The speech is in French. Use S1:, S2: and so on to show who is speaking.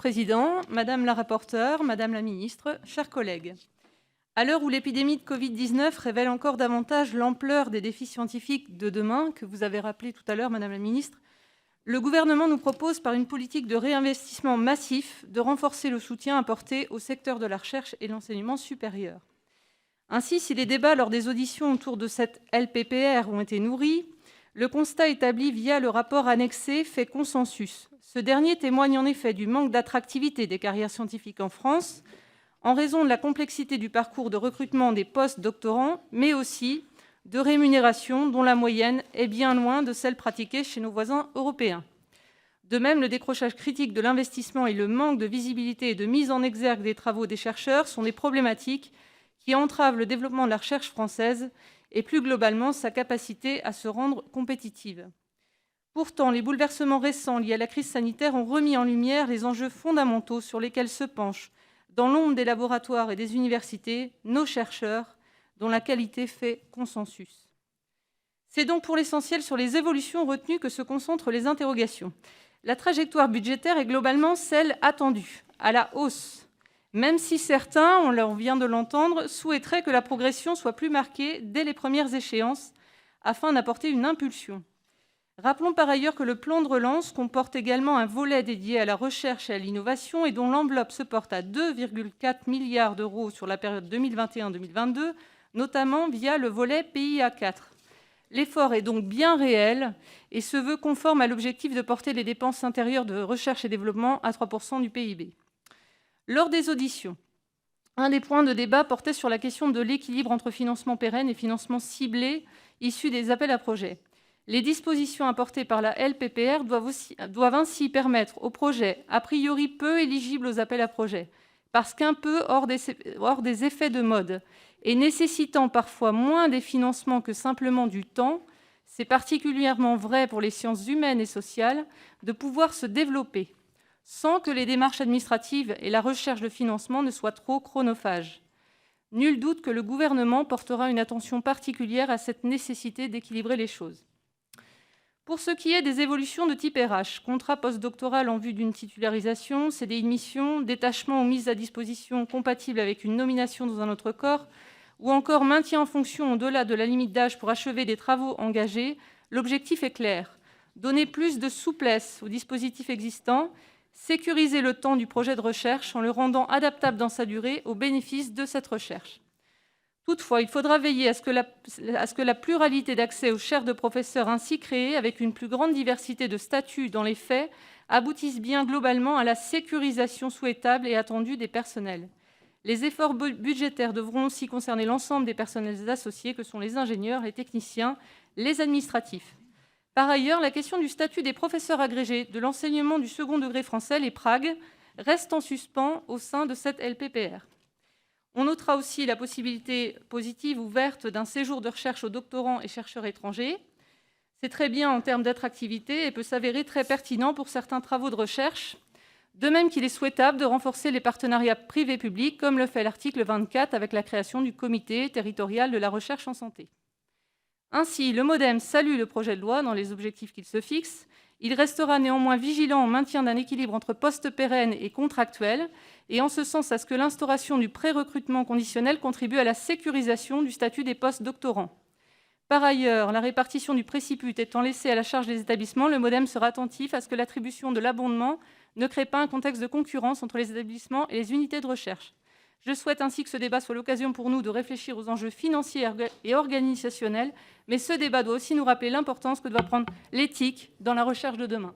S1: Président, Madame la rapporteure, Madame la Ministre, chers collègues. À l'heure où l'épidémie de Covid-19 révèle encore davantage l'ampleur des défis scientifiques de demain, que vous avez rappelé tout à l'heure, Madame la Ministre, le gouvernement nous propose, par une politique de réinvestissement massif, de renforcer le soutien apporté au secteur de la recherche et de l'enseignement supérieur. Ainsi, si les débats lors des auditions autour de cette LPPR ont été nourris, le constat établi via le rapport annexé fait consensus. Ce dernier témoigne en effet du manque d'attractivité des carrières scientifiques en France, en raison de la complexité du parcours de recrutement des post-doctorants, mais aussi de rémunération dont la moyenne est bien loin de celle pratiquée chez nos voisins européens. De même, le décrochage critique de l'investissement et le manque de visibilité et de mise en exergue des travaux des chercheurs sont des problématiques qui entravent le développement de la recherche française et plus globalement sa capacité à se rendre compétitive. Pourtant, les bouleversements récents liés à la crise sanitaire ont remis en lumière les enjeux fondamentaux sur lesquels se penchent, dans l'ombre des laboratoires et des universités, nos chercheurs, dont la qualité fait consensus. C'est donc pour l'essentiel sur les évolutions retenues que se concentrent les interrogations. La trajectoire budgétaire est globalement celle attendue, à la hausse, même si certains, on vient de l'entendre, souhaiteraient que la progression soit plus marquée dès les premières échéances, afin d'apporter une impulsion. Rappelons par ailleurs que le plan de relance comporte également un volet dédié à la recherche et à l'innovation et dont l'enveloppe se porte à 2,4 milliards d'euros sur la période 2021-2022, notamment via le volet PIA 4. L'effort est donc bien réel et se veut conforme à l'objectif de porter les dépenses intérieures de recherche et développement à 3% du PIB. Lors des auditions, un des points de débat portait sur la question de l'équilibre entre financement pérenne et financement ciblé issu des appels à projets. Les dispositions apportées par la LPPR doivent ainsi permettre aux projets a priori peu éligibles aux appels à projets, parce qu'un peu hors des effets de mode, et nécessitant parfois moins des financements que simplement du temps, c'est particulièrement vrai pour les sciences humaines et sociales, de pouvoir se développer, sans que les démarches administratives et la recherche de financement ne soient trop chronophages. Nul doute que le gouvernement portera une attention particulière à cette nécessité d'équilibrer les choses. Pour ce qui est des évolutions de type RH, contrat postdoctoral en vue d'une titularisation, CDI de mission, détachement ou mise à disposition compatible avec une nomination dans un autre corps, ou encore maintien en fonction au-delà de la limite d'âge pour achever des travaux engagés, l'objectif est clair. Donner plus de souplesse aux dispositifs existants, sécuriser le temps du projet de recherche en le rendant adaptable dans sa durée au bénéfice de cette recherche. Toutefois, il faudra veiller à ce que la pluralité d'accès aux chaires de professeurs ainsi créées, avec une plus grande diversité de statuts dans les faits, aboutisse bien globalement à la sécurisation souhaitable et attendue des personnels. Les efforts budgétaires devront aussi concerner l'ensemble des personnels associés que sont les ingénieurs, les techniciens, les administratifs. Par ailleurs, la question du statut des professeurs agrégés de l'enseignement du second degré français, les PRAG, reste en suspens au sein de cette LPPR. On notera aussi la possibilité positive ouverte d'un séjour de recherche aux doctorants et chercheurs étrangers. C'est très bien en termes d'attractivité et peut s'avérer très pertinent pour certains travaux de recherche, de même qu'il est souhaitable de renforcer les partenariats privés-publics, comme le fait l'article 24 avec la création du comité territorial de la recherche en santé. Ainsi, le MODEM salue le projet de loi dans les objectifs qu'il se fixe. Il restera néanmoins vigilant au maintien d'un équilibre entre postes pérennes et contractuels, et en ce sens à ce que l'instauration du pré-recrutement conditionnel contribue à la sécurisation du statut des post-doctorants. Par ailleurs, la répartition du préciput étant laissée à la charge des établissements, le MODEM sera attentif à ce que l'attribution de l'abondement ne crée pas un contexte de concurrence entre les établissements et les unités de recherche. Je souhaite ainsi que ce débat soit l'occasion pour nous de réfléchir aux enjeux financiers et organisationnels, mais ce débat doit aussi nous rappeler l'importance que doit prendre l'éthique dans la recherche de demain.